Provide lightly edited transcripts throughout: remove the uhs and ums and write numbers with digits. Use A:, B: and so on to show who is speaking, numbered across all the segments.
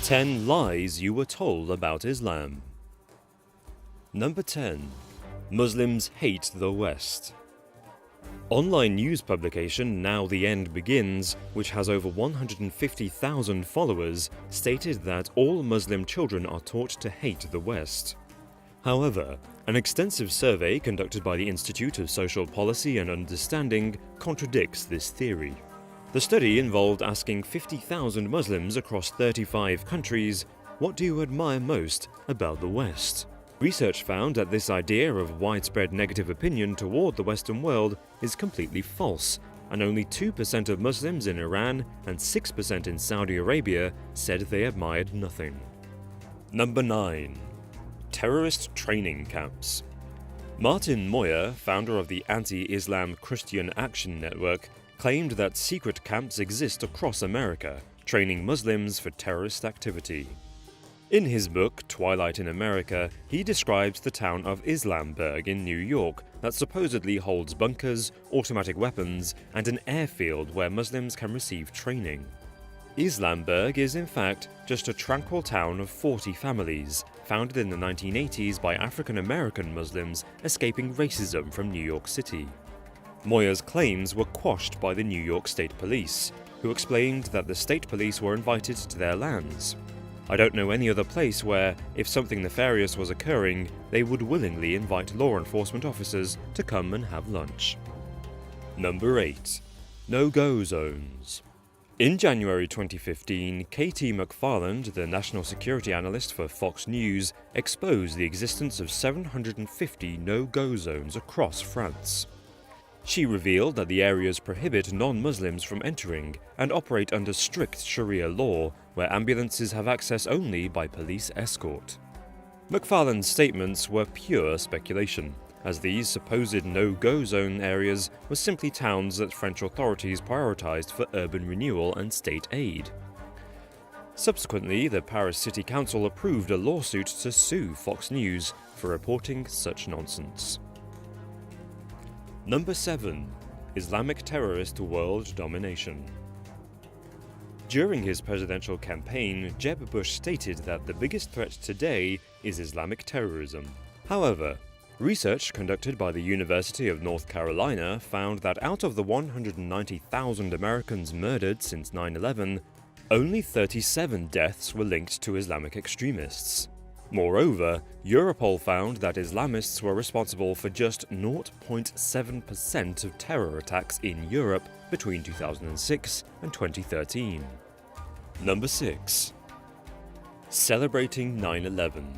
A: 10 lies you were told about Islam. Number 10. Muslims hate the West. Online news publication Now the End Begins, which has over 150,000 followers, stated that all Muslim children are taught to hate the West. However, an extensive survey conducted by the Institute of Social Policy and Understanding contradicts this theory. The study involved asking 50,000 Muslims across 35 countries, "What do you admire most about the West?" Research found that this idea of widespread negative opinion toward the Western world is completely false, and only 2% of Muslims in Iran and 6% in Saudi Arabia said they admired nothing. Number 9. Terrorist training camps. Martin Moyer, founder of the Anti-Islam Christian Action Network, claimed that secret camps exist across America, training Muslims for terrorist activity. In his book, Twilight in America, he describes the town of Islamburg in New York that supposedly holds bunkers, automatic weapons, and an airfield where Muslims can receive training. Islamburg is in fact just a tranquil town of 40 families, founded in the 1980s by African American Muslims escaping racism from New York City. Moyer's claims were quashed by the New York State Police, who explained that the state police were invited to their lands. "I don't know any other place where, if something nefarious was occurring, they would willingly invite law enforcement officers to come and have lunch." Number 8. No-Go Zones. In January 2015, Katie McFarland, the national security analyst for Fox News, exposed the existence of 750 no-go zones across France. She revealed that the areas prohibit non-Muslims from entering and operate under strict Sharia law, where ambulances have access only by police escort. McFarland's statements were pure speculation, as these supposed no-go zone areas were simply towns that French authorities prioritized for urban renewal and state aid. Subsequently, the Paris City Council approved a lawsuit to sue Fox News for reporting such nonsense. Number 7. Islamic terrorist world domination. During his presidential campaign, Jeb Bush stated that the biggest threat today is Islamic terrorism. However, research conducted by the University of North Carolina found that out of the 190,000 Americans murdered since 9/11, only 37 deaths were linked to Islamic extremists. Moreover, Europol found that Islamists were responsible for just 0.7% of terror attacks in Europe between 2006 and 2013. Number 6. Celebrating 9/11.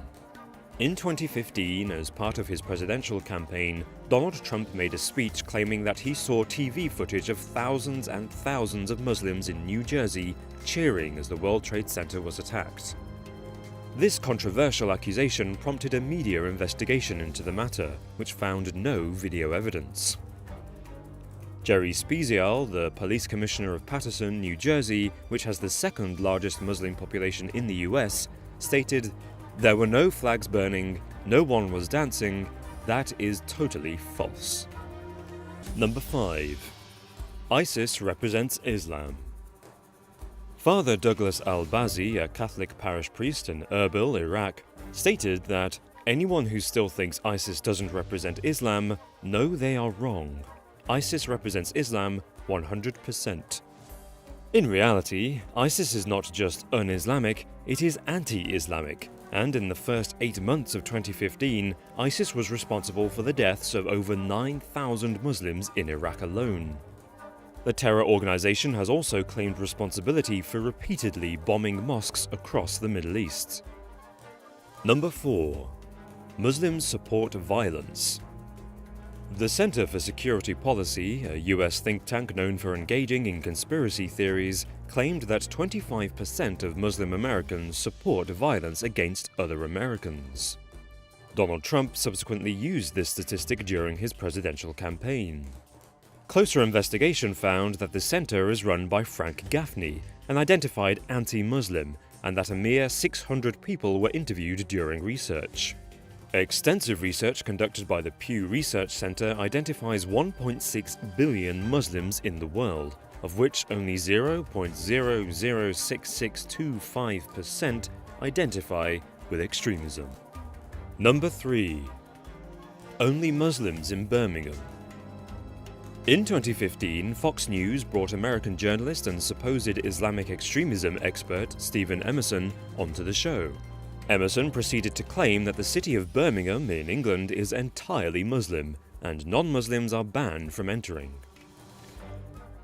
A: In 2015, as part of his presidential campaign, Donald Trump made a speech claiming that he saw TV footage of thousands and thousands of Muslims in New Jersey cheering as the World Trade Center was attacked. This controversial accusation prompted a media investigation into the matter, which found no video evidence. Jerry Spezial, the police commissioner of Paterson, New Jersey, which has the second largest Muslim population in the US, stated, "There were no flags burning, no one was dancing. That is totally false." Number 5. ISIS represents Islam. Father Douglas al-Bazi, a Catholic parish priest in Erbil, Iraq, stated that anyone who still thinks ISIS doesn't represent Islam, no, they are wrong. ISIS represents Islam 100%. In reality, ISIS is not just un-Islamic, it is anti-Islamic, and in the first 8 months of 2015, ISIS was responsible for the deaths of over 9,000 Muslims in Iraq alone. The terror organization has also claimed responsibility for repeatedly bombing mosques across the Middle East. Number 4. Muslims support violence. The Center for Security Policy, a US think tank known for engaging in conspiracy theories, claimed that 25% of Muslim Americans support violence against other Americans. Donald Trump subsequently used this statistic during his presidential campaign. Closer investigation found that the center is run by Frank Gaffney, an identified anti-Muslim, and that a mere 600 people were interviewed during research. Extensive research conducted by the Pew Research Center identifies 1.6 billion Muslims in the world, of which only 0.006625% identify with extremism. Number 3. Only Muslims in Birmingham. In 2015, Fox News brought American journalist and supposed Islamic extremism expert Stephen Emerson onto the show. Emerson proceeded to claim that the city of Birmingham in England is entirely Muslim, and non-Muslims are banned from entering.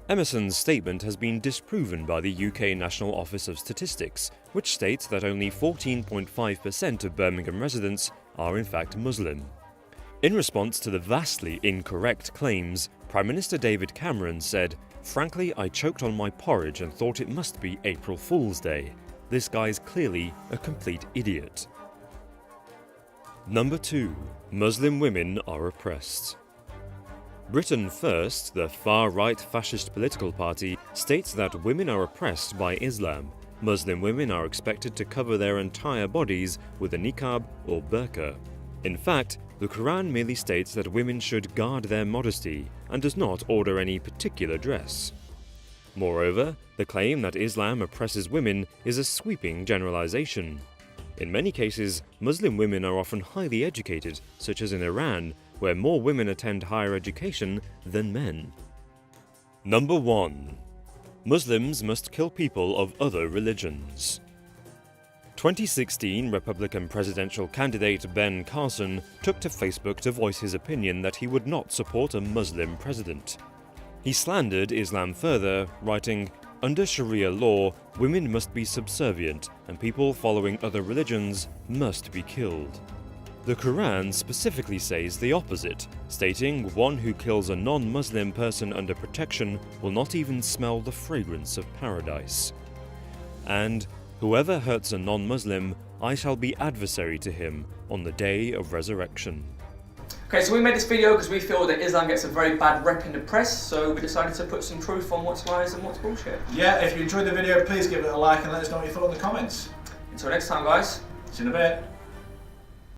A: Emerson's statement has been disproven by the UK National Office of Statistics, which states that only 14.5% of Birmingham residents are in fact Muslim. In response to the vastly incorrect claims, Prime Minister David Cameron said, "Frankly, I choked on my porridge and thought it must be April Fool's Day. This guy's clearly a complete idiot." Number 2. Muslim women are oppressed. Britain First, the far-right fascist political party, states that women are oppressed by Islam. Muslim women are expected to cover their entire bodies with a niqab or burqa. In fact, the Quran merely states that women should guard their modesty and does not order any particular dress. Moreover, the claim that Islam oppresses women is a sweeping generalization. In many cases, Muslim women are often highly educated, such as in Iran, where more women attend higher education than men. Number 1. Muslims must kill people of other religions. 2016 Republican presidential candidate Ben Carson took to Facebook to voice his opinion that he would not support a Muslim president. He slandered Islam further, writing, "Under Sharia law, women must be subservient and people following other religions must be killed." The Quran specifically says the opposite, stating one who kills a non-Muslim person under protection will not even smell the fragrance of paradise. And whoever hurts a non-Muslim, I shall be adversary to him on the day of resurrection.
B: Okay, so we made this video because we feel that Islam gets a very bad rep in the press, so we decided to put some truth on what's lies and what's bullshit.
C: Yeah, if you enjoyed the video, please give it a like and let us know what you thought in the comments.
B: Until next time, guys.
C: See you in a bit.